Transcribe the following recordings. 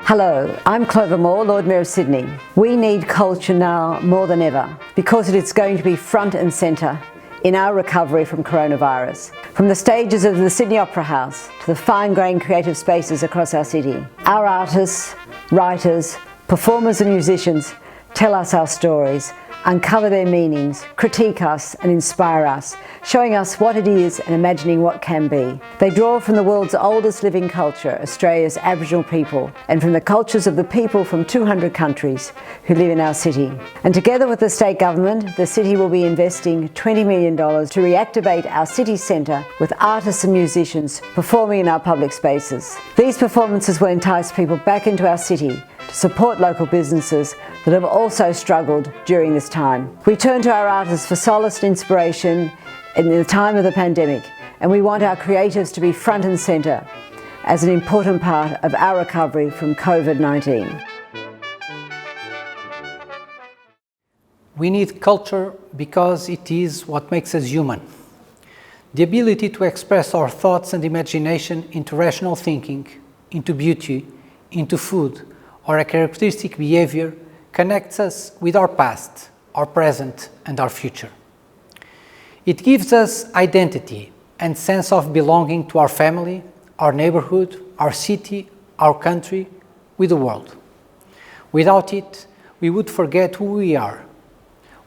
Hello, I'm Clover Moore, Lord Mayor of Sydney. We need culture now more than ever because it is going to be front and centre in our recovery from coronavirus. From the stages of the Sydney Opera House to the fine-grained creative spaces across our city, our artists, writers, performers and musicians tell us our stories, uncover their meanings, critique us and inspire us, showing us what it is and imagining what can be. They draw from the world's oldest living culture, Australia's Aboriginal people, and from the cultures of the people from 200 countries who live in our city. And together with the state government, the city will be investing $20 million to reactivate our city centre with artists and musicians performing in our public spaces. These performances will entice people back into our city to support local businesses that have also struggled during this time. We turn to our artists for solace and inspiration in the time of the pandemic, and we want our creatives to be front and centre as an important part of our recovery from COVID-19. We need culture because it is what makes us human. The ability to express our thoughts and imagination into rational thinking, into beauty, into food, or a characteristic behavior connects us with our past, our present, and our future. It gives us identity and sense of belonging to our family, our neighborhood, our city, our country, with the world. Without it, we would forget who we are.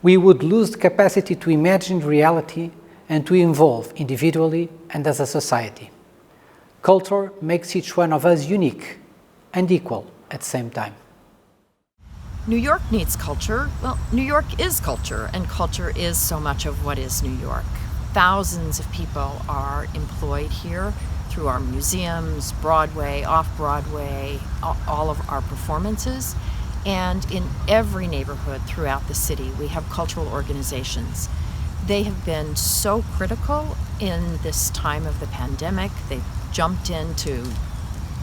We would lose the capacity to imagine reality and to evolve individually and as a society. Culture makes each one of us unique and equal at the same time. New York needs culture. Well, New York is culture, and culture is so much of what is New York. Thousands of people are employed here through our museums, Broadway, off-Broadway, all of our performances. And in every neighborhood throughout the city, we have cultural organizations. They have been so critical in this time of the pandemic. They've jumped in to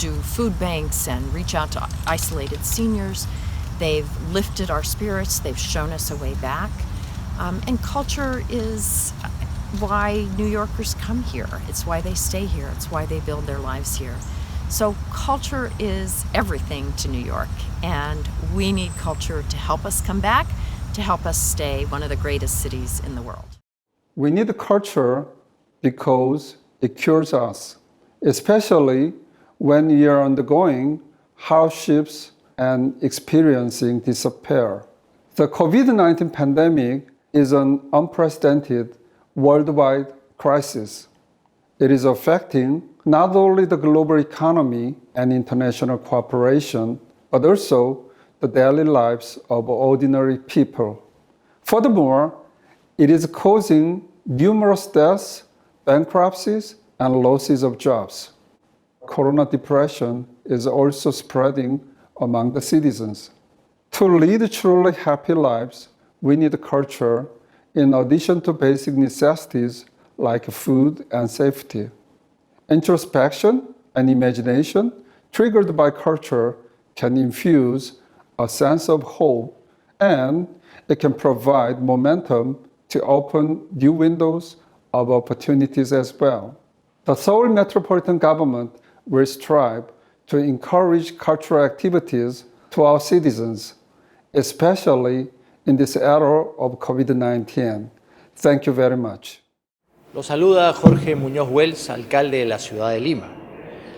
do food banks and reach out to isolated seniors. They've lifted our spirits. They've shown us a way back. And culture is why New Yorkers come here. It's why they stay here. It's why they build their lives here. So culture is everything to New York, and we need culture to help us come back, to help us stay one of the greatest cities in the world. We need culture because it cures us, especially when you're undergoing hardships and experiencing despair. The COVID-19 pandemic is an unprecedented worldwide crisis. It is affecting not only the global economy and international cooperation, but also the daily lives of ordinary people. Furthermore, it is causing numerous deaths, bankruptcies, and losses of jobs. Corona depression is also spreading among the citizens. To lead truly happy lives, we need culture in addition to basic necessities like food and safety. Introspection and imagination triggered by culture can infuse a sense of hope, and it can provide momentum to open new windows of opportunities as well. The Seoul Metropolitan Government will strive to encourage cultural activities to our citizens, especially in this era of COVID-19. Thank you very much. Los saluda Jorge Muñoz Wells, alcalde de la ciudad de Lima.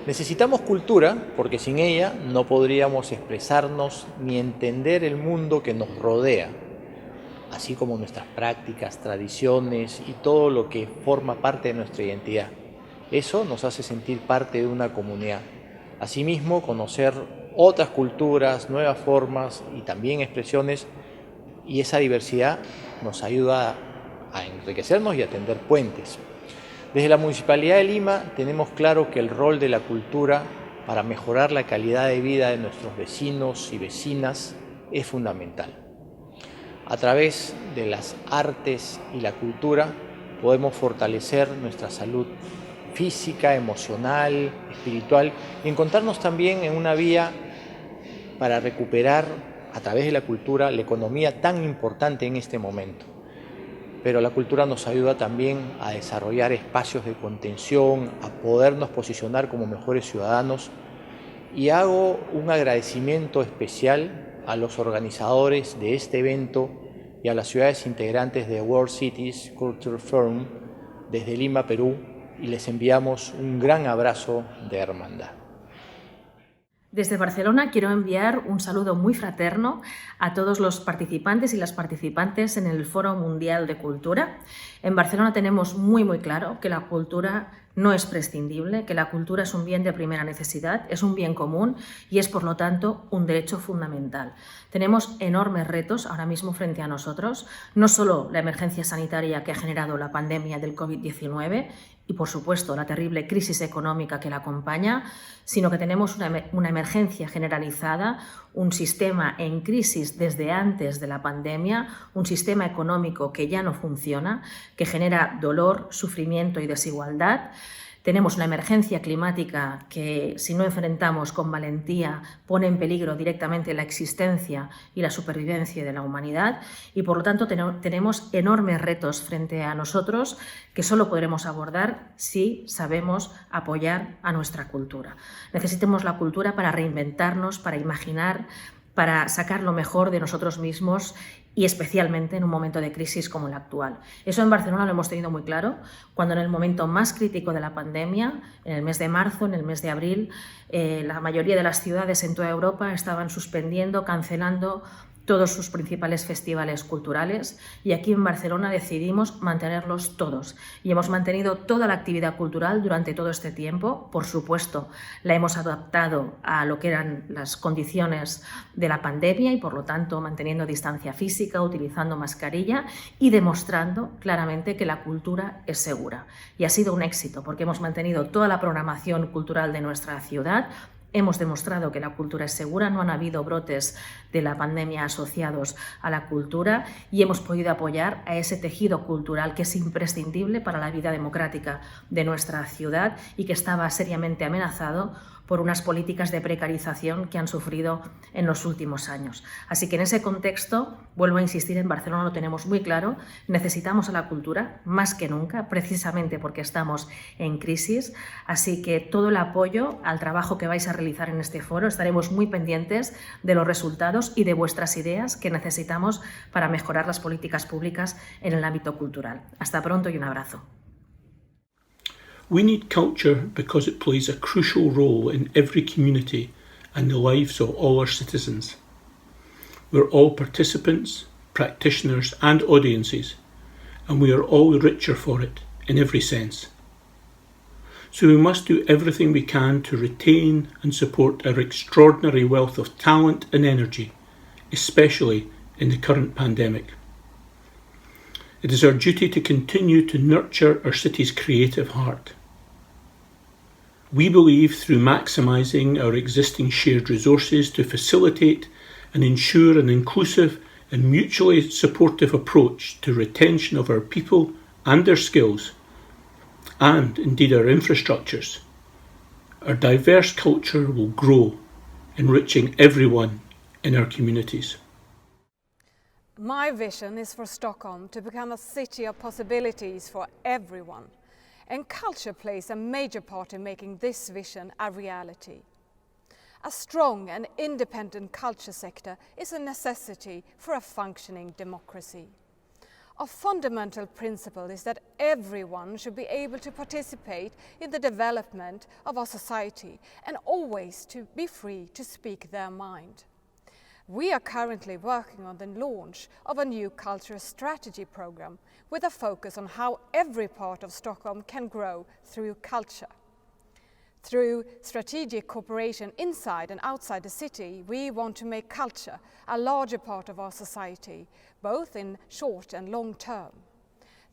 Necesitamos cultura porque sin ella no podríamos expresarnos ni entender el mundo que nos rodea, así como nuestras prácticas, tradiciones y todo lo que forma parte de nuestra identidad. Eso nos hace sentir parte de una comunidad. Asimismo, conocer otras culturas, nuevas formas y también expresiones, y esa diversidad nos ayuda a enriquecernos y a tender puentes. Desde la Municipalidad de Lima tenemos claro que el rol de la cultura para mejorar la calidad de vida de nuestros vecinos y vecinas es fundamental. A través de las artes y la cultura podemos fortalecer nuestra salud física, emocional, espiritual y encontrarnos también en una vía para recuperar a través de la cultura la economía tan importante en este momento. Pero la cultura nos ayuda también a desarrollar espacios de contención, a podernos posicionar como mejores ciudadanos y hago un agradecimiento especial a los organizadores de este evento y a las ciudades integrantes de World Cities Culture Forum desde Lima, Perú, y les enviamos un gran abrazo de hermandad. Desde Barcelona quiero enviar un saludo muy fraterno a todos los participantes y las participantes en el Foro Mundial de Cultura. En Barcelona tenemos muy claro que la cultura no es prescindible, que la cultura es un bien de primera necesidad, es un bien común y es, por lo tanto, un derecho fundamental. Tenemos enormes retos ahora mismo frente a nosotros, no solo la emergencia sanitaria que ha generado la pandemia del COVID-19 y, por supuesto, la terrible crisis económica que la acompaña, sino que tenemos una emergencia generalizada, un sistema en crisis desde antes de la pandemia, un sistema económico que ya no funciona, que genera dolor, sufrimiento y desigualdad. Tenemos una emergencia climática que, si no enfrentamos con valentía, pone en peligro directamente la existencia y la supervivencia de la humanidad y, por lo tanto, tenemos enormes retos frente a nosotros que solo podremos abordar si sabemos apoyar a nuestra cultura. Necesitamos la cultura para reinventarnos, para imaginar, para sacar lo mejor de nosotros mismos y especialmente en un momento de crisis como el actual. Eso en Barcelona lo hemos tenido muy claro, cuando en el momento más crítico de la pandemia, en el mes de marzo, en el mes de abril, la mayoría de las ciudades en toda Europa estaban suspendiendo, cancelando todos sus principales festivales culturales y aquí en Barcelona decidimos mantenerlos todos y hemos mantenido toda la actividad cultural durante todo este tiempo. Por supuesto, la hemos adaptado a lo que eran las condiciones de la pandemia y, por lo tanto, manteniendo distancia física, utilizando mascarilla y demostrando claramente que la cultura es segura. Y ha sido un éxito porque hemos mantenido toda la programación cultural de nuestra ciudad. Hemos demostrado que la cultura es segura, no han habido brotes de la pandemia asociados a la cultura y hemos podido apoyar a ese tejido cultural que es imprescindible para la vida democrática de nuestra ciudad y que estaba seriamente amenazado por unas políticas de precarización que han sufrido en los últimos años. Así que en ese contexto, vuelvo a insistir, en Barcelona lo tenemos muy claro, necesitamos a la cultura más que nunca, precisamente porque estamos en crisis, así que todo el apoyo al trabajo que vais a realizar en este foro, estaremos muy pendientes de los resultados y de vuestras ideas que necesitamos para mejorar las políticas públicas en el ámbito cultural. Hasta pronto y un abrazo. We need culture because it plays a crucial role in every community and the lives of all our citizens. We're all participants, practitioners and audiences, and we are all the richer for it in every sense. So we must do everything we can to retain and support our extraordinary wealth of talent and energy, especially in the current pandemic. It is our duty to continue to nurture our city's creative heart. We believe through maximising our existing shared resources to facilitate and ensure an inclusive and mutually supportive approach to retention of our people and their skills, and indeed our infrastructures, our diverse culture will grow, enriching everyone in our communities. My vision is for Stockholm to become a city of possibilities for everyone, and culture plays a major part in making this vision a reality. A strong and independent culture sector is a necessity for a functioning democracy. A fundamental principle is that everyone should be able to participate in the development of our society and always to be free to speak their mind. We are currently working on the launch of a new cultural strategy program with a focus on how every part of Stockholm can grow through culture. Through strategic cooperation inside and outside the city, we want to make culture a larger part of our society, both in short and long term.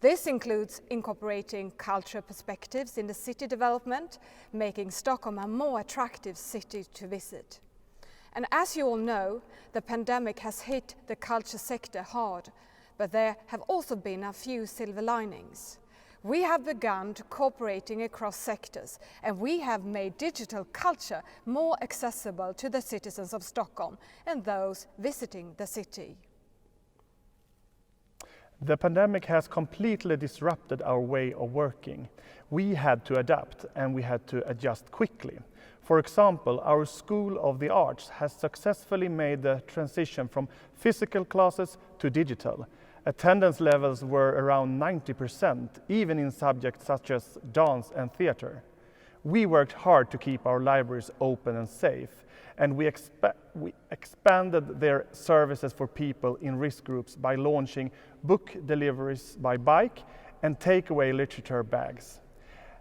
This includes incorporating cultural perspectives in the city development, making Stockholm a more attractive city to visit. And as you all know, the pandemic has hit the culture sector hard, but there have also been a few silver linings. We have begun to cooperating across sectors, and we have made digital culture more accessible to the citizens of Stockholm and those visiting the city. The pandemic has completely disrupted our way of working. We had to adapt and we had to adjust quickly. For example, our School of the Arts has successfully made the transition from physical classes to digital. Attendance levels were around 90%, even in subjects such as dance and theatre. We worked hard to keep our libraries open and safe, and we expanded their services for people in risk groups by launching book deliveries by bike and takeaway literature bags.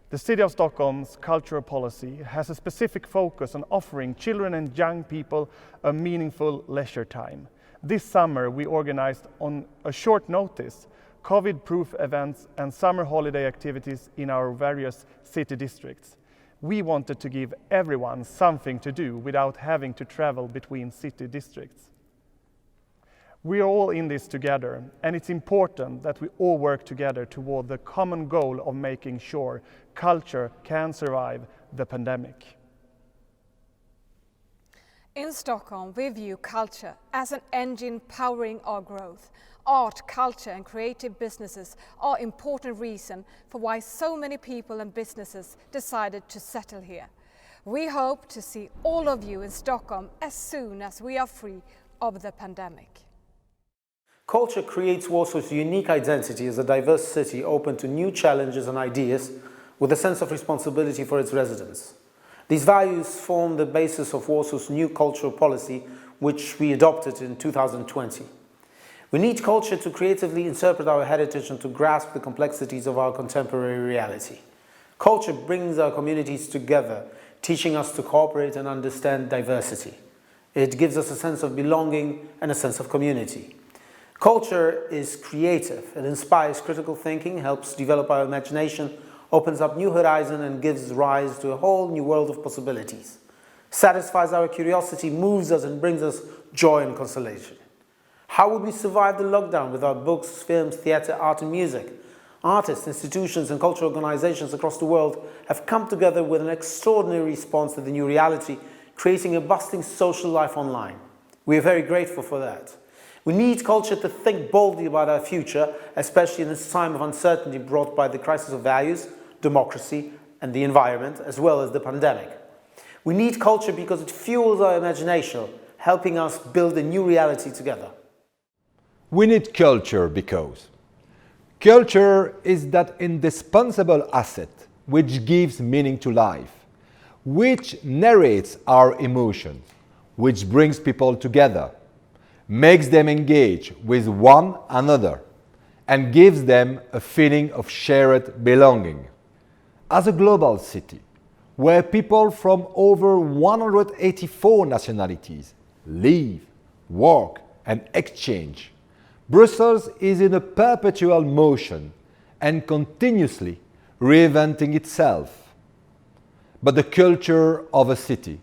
The City of Stockholm's cultural policy has a specific focus on offering children and young people a meaningful leisure time. This summer we organized on a short notice COVID-proof events and summer holiday activities in our various city districts. We wanted to give everyone something to do without having to travel between city districts. We are all in this together, and it's important that we all work together toward the common goal of making sure culture can survive the pandemic. In Stockholm, we view culture as an engine powering our growth. Art, culture and creative businesses are important reason for why so many people and businesses decided to settle here. We hope to see all of you in Stockholm as soon as we are free of the pandemic. Culture creates Warsaw's unique identity as a diverse city open to new challenges and ideas with a sense of responsibility for its residents. These values form the basis of Warsaw's new cultural policy, which we adopted in 2020. We need culture to creatively interpret our heritage and to grasp the complexities of our contemporary reality. Culture brings our communities together, teaching us to cooperate and understand diversity. It gives us a sense of belonging and a sense of community. Culture is creative. It inspires critical thinking, helps develop our imagination, opens up new horizons and gives rise to a whole new world of possibilities. Satisfies our curiosity, moves us and brings us joy and consolation. How would we survive the lockdown without books, films, theatre, art and music? Artists, institutions and cultural organizations across the world have come together with an extraordinary response to the new reality, creating a bustling social life online. We are very grateful for that. We need culture to think boldly about our future, especially in this time of uncertainty brought by the crisis of values, democracy and the environment, as well as the pandemic. We need culture because it fuels our imagination, helping us build a new reality together. We need culture because culture is that indispensable asset which gives meaning to life, which narrates our emotions, which brings people together, makes them engage with one another, and gives them a feeling of shared belonging. As a global city, where people from over 184 nationalities live, work, and exchange, Brussels is in a perpetual motion and continuously reinventing itself. But the culture of a city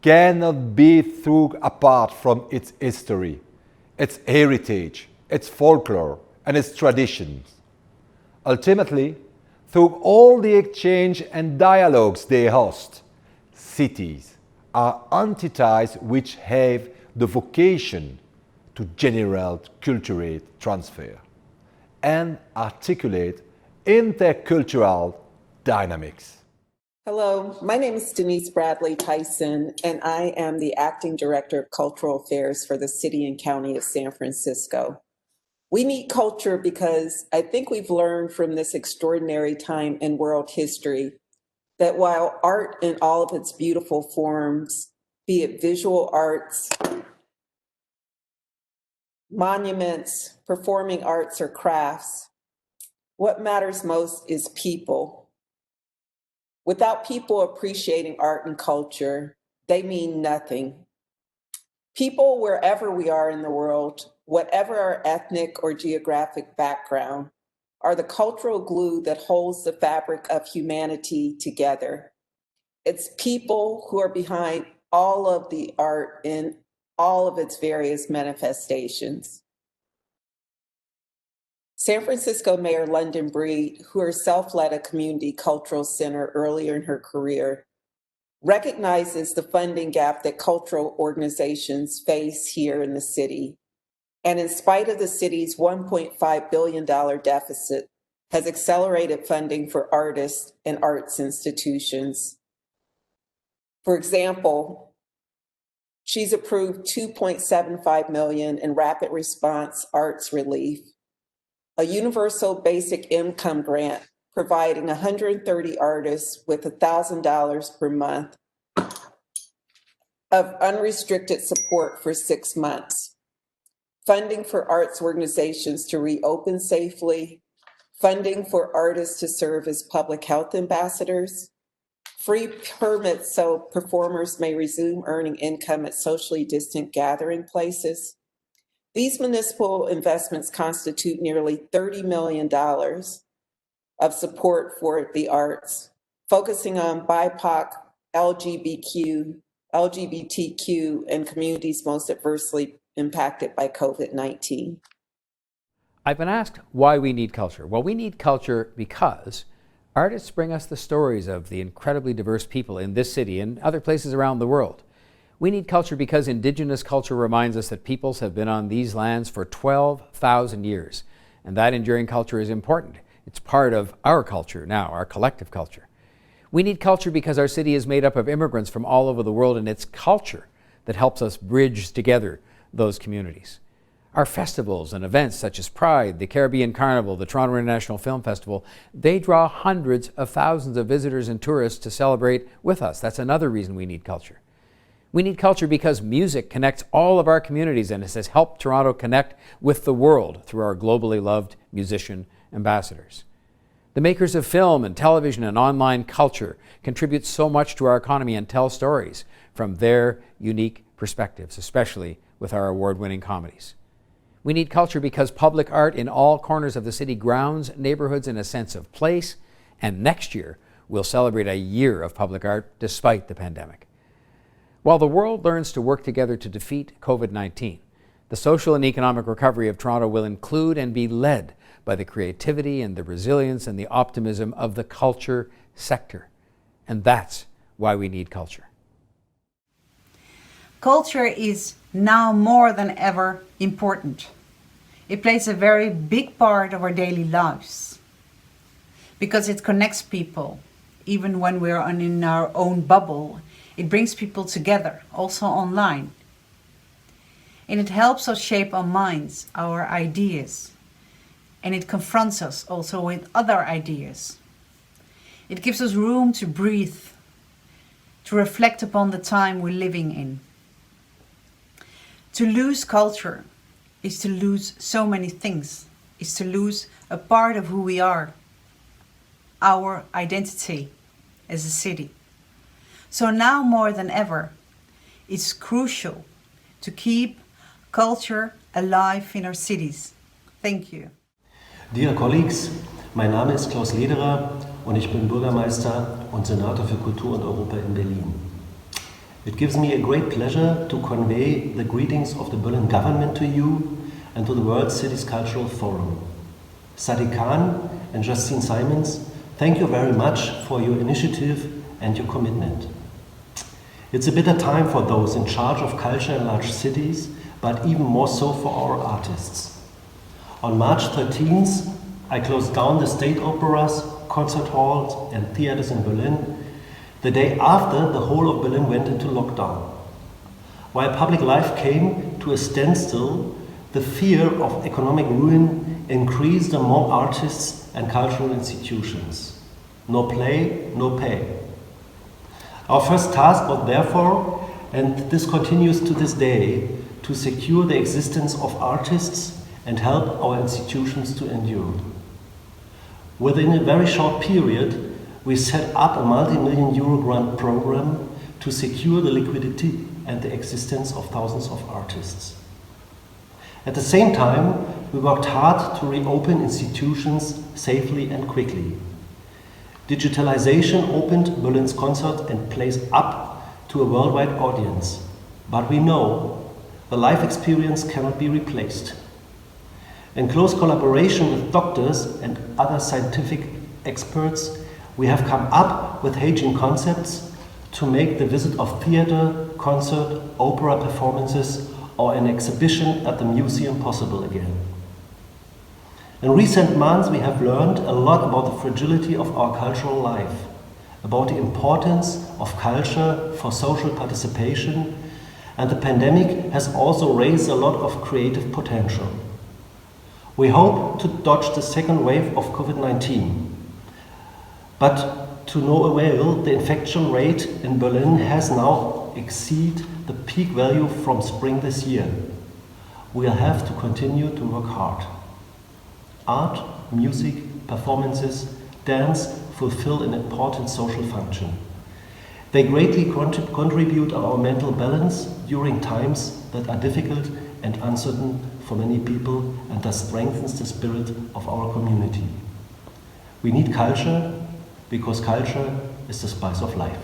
cannot be thrown apart from its history, its heritage, its folklore, and its traditions. Ultimately, through all the exchange and dialogues they host, cities are entities which have the vocation to generate cultural transfer and articulate intercultural dynamics. Hello, my name is Denise Bradley Tyson, and I am the Acting Director of Cultural Affairs for the City and County of San Francisco. We need culture because I think we've learned from this extraordinary time in world history that while art in all of its beautiful forms, be it visual arts, monuments, performing arts, or crafts, what matters most is people. Without people appreciating art and culture, they mean nothing. People, wherever we are in the world, whatever our ethnic or geographic background, are the cultural glue that holds the fabric of humanity together. It's people who are behind all of the art in all of its various manifestations. San Francisco Mayor London Breed, who herself led a community cultural center earlier in her career, recognizes the funding gap that cultural organizations face here in the city. And in spite of the city's $1.5 billion deficit, has accelerated funding for artists and arts institutions. For example, she's approved $2.75 million in rapid response arts relief, a universal basic income grant providing 130 artists with $1,000 per month of unrestricted support for 6 months, funding for arts organizations to reopen safely, funding for artists to serve as public health ambassadors, free permits so performers may resume earning income at socially distant gathering places. These municipal investments constitute nearly $30 million of support for the arts, focusing on BIPOC, LGBTQ, and communities most adversely impacted by COVID-19. I've been asked why we need culture. Well, we need culture because artists bring us the stories of the incredibly diverse people in this city and other places around the world. We need culture because Indigenous culture reminds us that peoples have been on these lands for 12,000 years, and that enduring culture is important. It's part of our culture now, our collective culture. We need culture because our city is made up of immigrants from all over the world, and it's culture that helps us bridge together those communities. Our festivals and events such as Pride, the Caribbean Carnival, the Toronto International Film Festival, they draw hundreds of thousands of visitors and tourists to celebrate with us. That's another reason we need culture. We need culture because music connects all of our communities, and it has helped Toronto connect with the world through our globally loved musician ambassadors. The makers of film and television and online culture contribute so much to our economy and tell stories from their unique perspectives, especially with our award-winning comedies. We need culture because public art in all corners of the city grounds neighborhoods in a sense of place, and next year we'll celebrate a year of public art despite the pandemic. While the world learns to work together to defeat COVID-19, the social and economic recovery of Toronto will include and be led by the creativity and the resilience and the optimism of the culture sector. And that's why we need culture. Culture is now more than ever important. It plays a very big part of our daily lives because it connects people. Even when we're in our own bubble, it brings people together, also online. And it helps us shape our minds, our ideas. And it confronts us also with other ideas. It gives us room to breathe, to reflect upon the time we're living in. To lose culture is to lose so many things, is to lose a part of who we are, our identity as a city. So now more than ever, it's crucial to keep culture alive in our cities. Thank you. Dear colleagues, mein Name ist Klaus Lederer und ich bin Bürgermeister und Senator für Kultur und Europa in Berlin. It gives me a great pleasure to convey the greetings of the Berlin government to you and to the World Cities Cultural Forum. Sadi Khan and Justine Simons, thank you very much for your initiative and your commitment. It's a bitter time for those in charge of culture in large cities, but even more so for our artists. On March 13th, I closed down the state operas, concert halls and theaters in Berlin, the day after the whole of Berlin went into lockdown. While public life came to a standstill, the fear of economic ruin increased among artists and cultural institutions. No play, no pay. Our first task was therefore, and this continues to this day, to secure the existence of artists and help our institutions to endure. Within a very short period, we set up a multi-million euro grant program to secure the liquidity and the existence of thousands of artists. At the same time, we worked hard to reopen institutions safely and quickly. Digitalization opened Berlin's concert and plays up to a worldwide audience, but we know the live experience cannot be replaced. In close collaboration with doctors and other scientific experts, we have come up with hygiene concepts to make the visit of theater, concert, opera performances or an exhibition at the museum possible again. In recent months, we have learned a lot about the fragility of our cultural life, about the importance of culture for social participation, and the pandemic has also raised a lot of creative potential. We hope to dodge the second wave of COVID-19, but to no avail, the infection rate in Berlin has now exceeded the peak value from spring this year. We'll have to continue to work hard. Art, music, performances, dance fulfill an important social function. They greatly contribute to our mental balance during times that are difficult and uncertain for many people, and thus strengthens the spirit of our community. We need culture because culture is the spice of life.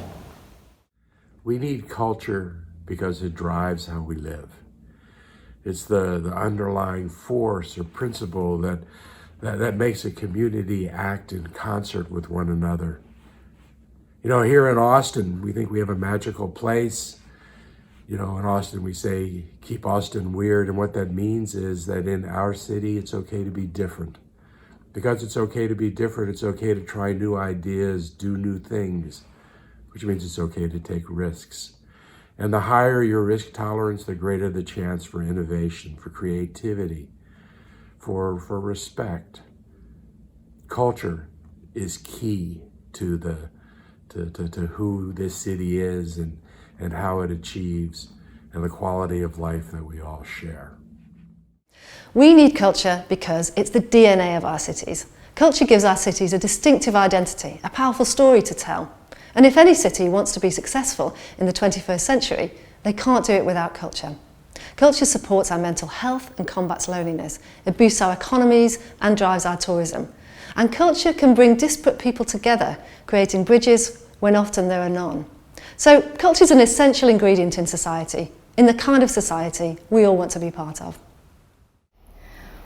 We need culture because it drives how we live. It's the underlying force or principle that makes a community act in concert with one another. You know, here in Austin, we think we have a magical place. You know, in Austin, we say, keep Austin weird. And what that means is that in our city, it's okay to be different. Because it's okay to be different, it's okay to try new ideas, do new things, which means it's okay to take risks. And the higher your risk tolerance, the greater the chance for innovation, for creativity, for respect. Culture is key to who this city is and how it achieves and the quality of life that we all share. We need culture because it's the DNA of our cities. Culture gives our cities a distinctive identity, a powerful story to tell. And if any city wants to be successful in the 21st century, they can't do it without culture. Culture supports our mental health and combats loneliness. It boosts our economies and drives our tourism. And culture can bring disparate people together, creating bridges when often there are none. So culture is an essential ingredient in society, in the kind of society we all want to be part of.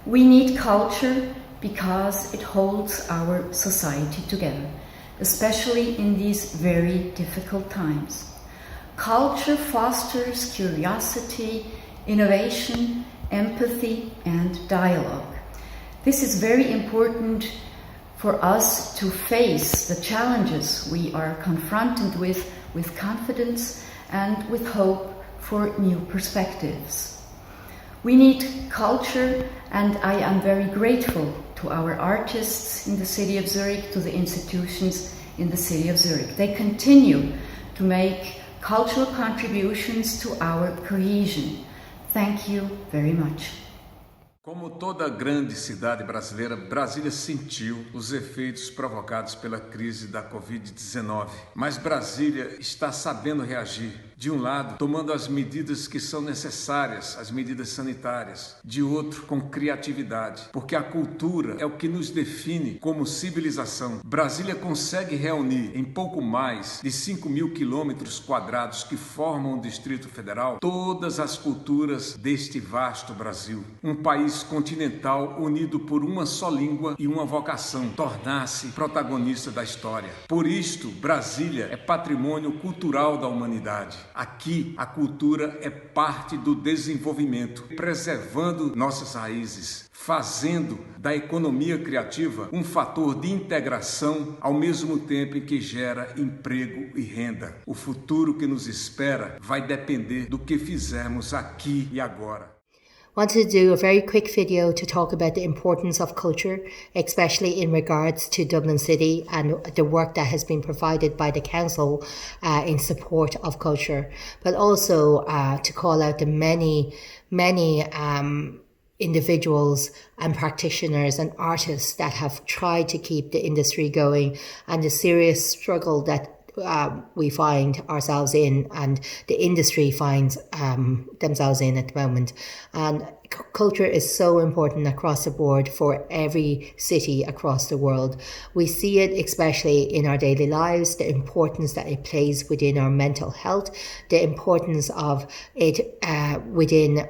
We need culture because it holds our society together, especially in these very difficult times. Culture fosters curiosity, innovation, empathy, and dialogue. This is very important for us to face the challenges we are confronted with confidence and with hope for new perspectives. We need culture, and I am very grateful to our artists in the city of Zurich, to the institutions in the city of Zurich. They continue to make cultural contributions to our cohesion. Thank you very much. Como toda grande cidade brasileira, Brasília sentiu os efeitos provocados pela crise da Covid-19. Mas Brasília está sabendo reagir. De um lado, tomando as medidas que são necessárias, as medidas sanitárias. De outro, com criatividade. Porque a cultura é o que nos define como civilização. Brasília consegue reunir em pouco mais de 5.000 quilômetros quadrados que formam o Distrito Federal todas as culturas deste vasto Brasil. Um país continental unido por uma só língua e uma vocação, tornar-se protagonista da história. Por isto, Brasília é patrimônio cultural da humanidade. Aqui, a cultura é parte do desenvolvimento, preservando nossas raízes, fazendo da economia criativa um fator de integração ao mesmo tempo em que gera emprego e renda. O futuro que nos espera vai depender do que fizermos aqui e agora. Wanted to do a very quick video to talk about the importance of culture, especially in regards to Dublin City and the work that has been provided by the council in support of culture, but also to call out the many individuals and practitioners and artists that have tried to keep the industry going, and the serious struggle that we find ourselves in and the industry finds themselves in at the moment. And culture is so important across the board for every city across the world. We see it especially in our daily lives, the importance that it plays within our mental health, the importance of it within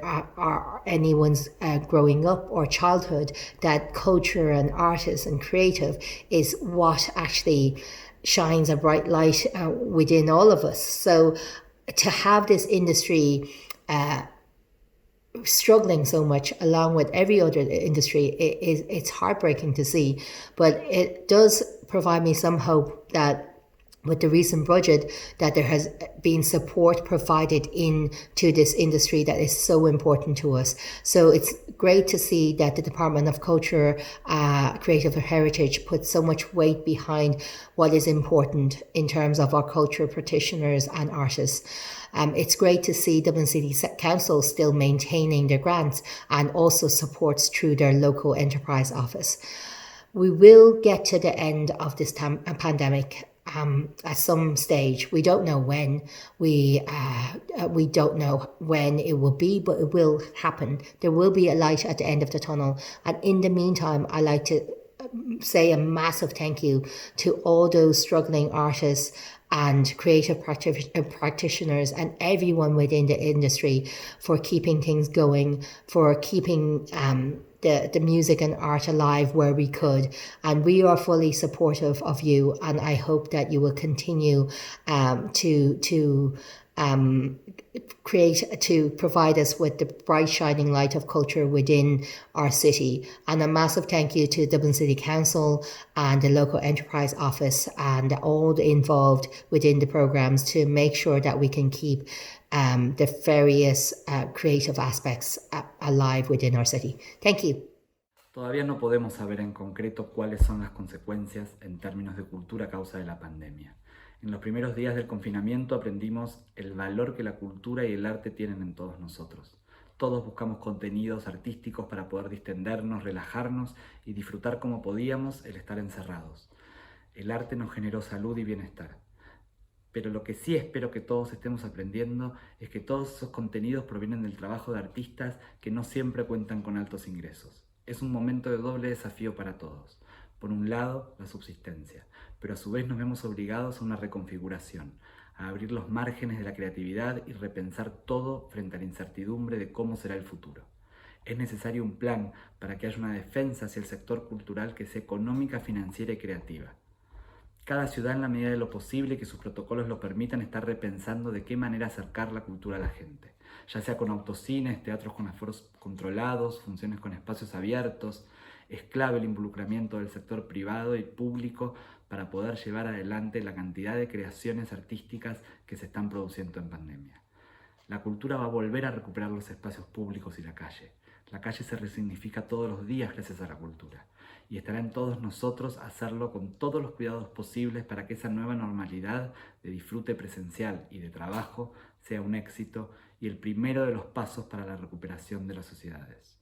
anyone's growing up or childhood, that culture and artists and creative is what actually shines a bright light within all of us. So to have this industry struggling so much along with every other industry, it's heartbreaking to see, but it does provide me some hope that with the recent budget, that there has been support provided into this industry that is so important to us. So it's great to see that the Department of Culture, Creative Heritage put so much weight behind what is important in terms of our culture practitioners and artists. It's great to see Dublin City Council still maintaining their grants and also supports through their local enterprise office. We will get to the end of this pandemic at some stage. We don't know when. We don't know when it will be, but it will happen. There will be a light at the end of the tunnel. And in the meantime, I like to say a massive thank you to all those struggling artists and creative practitioners and everyone within the industry for keeping things going, for keeping the music and art alive where we could. And we are fully supportive of you, and I hope that you will continue to provide us with the bright shining light of culture within our city. And a massive thank you to Dublin City Council and the local enterprise office and all involved within the programs to make sure that we can keep the various creative aspects alive within our city. Thank you. Todavía no podemos saber en concreto cuáles son las consecuencias en términos de cultura a causa de la pandemia. En los primeros días del confinamiento aprendimos el valor que la cultura y el arte tienen en todos nosotros. Todos buscamos contenidos artísticos para poder distendernos, relajarnos y disfrutar como podíamos el estar encerrados. El arte nos generó salud y bienestar. Pero lo que sí espero que todos estemos aprendiendo es que todos esos contenidos provienen del trabajo de artistas que no siempre cuentan con altos ingresos. Es un momento de doble desafío para todos. Por un lado, la subsistencia, pero a su vez nos vemos obligados a una reconfiguración, a abrir los márgenes de la creatividad y repensar todo frente a la incertidumbre de cómo será el futuro. Es necesario un plan para que haya una defensa hacia el sector cultural que sea económica, financiera y creativa. Cada ciudad, en la medida de lo posible y que sus protocolos lo permitan, está repensando de qué manera acercar la cultura a la gente, ya sea con autocines, teatros con aforos controlados, funciones con espacios abiertos. Es clave el involucramiento del sector privado y público para poder llevar adelante la cantidad de creaciones artísticas que se están produciendo en pandemia. La cultura va a volver a recuperar los espacios públicos y la calle. La calle se resignifica todos los días gracias a la cultura. Y estará en todos nosotros hacerlo con todos los cuidados posibles para que esa nueva normalidad de disfrute presencial y de trabajo sea un éxito y el primero de los pasos para la recuperación de las sociedades.